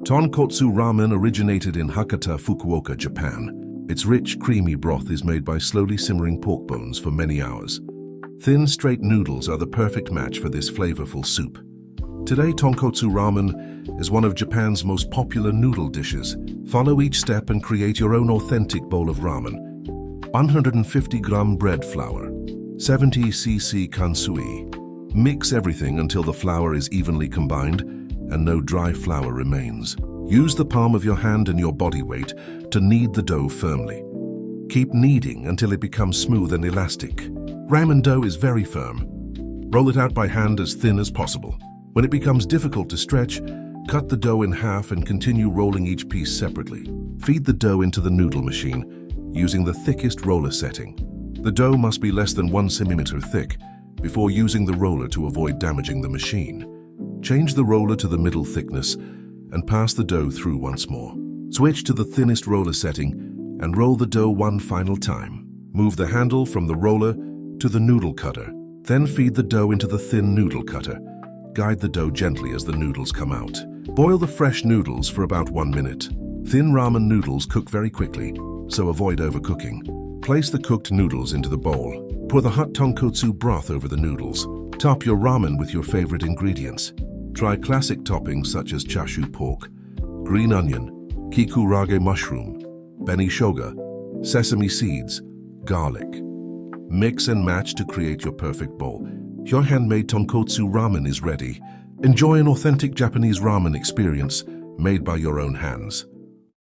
Tonkotsu Ramen originated in Hakata, Fukuoka, Japan. Its rich, creamy broth is made by slowly simmering pork bones for many hours. Thin, straight noodles are the perfect match for this flavorful soup. Today, Tonkotsu Ramen is one of Japan's most popular noodle dishes. Follow each step and create your own authentic bowl of ramen. 150-gram bread flour, 70 cc kansui. Mix everything until the flour is evenly combined and no dry flour remains. Use the palm of your hand and your body weight to knead the dough firmly. Keep kneading until it becomes smooth and elastic. Ramen dough is very firm. Roll it out by hand as thin as possible. When it becomes difficult to stretch, cut the dough in half and continue rolling each piece separately. Feed the dough into the noodle machine using the thickest roller setting. The dough must be less than 1 centimeter thick before using the roller to avoid damaging the machine. Change the roller to the middle thickness and pass the dough through once more. Switch to the thinnest roller setting and roll the dough one final time. Move the handle from the roller to the noodle cutter. Then feed the dough into the thin noodle cutter. Guide the dough gently as the noodles come out. Boil the fresh noodles for about 1 minute. Thin ramen noodles cook very quickly, so avoid overcooking. Place the cooked noodles into the bowl. Pour the hot tonkotsu broth over the noodles. Top your ramen with your favorite ingredients. Try classic toppings such as chashu pork, green onion, kikurage mushroom, benishoga, sesame seeds, garlic. Mix and match to create your perfect bowl. Your handmade tonkotsu ramen is ready. Enjoy an authentic Japanese ramen experience made by your own hands.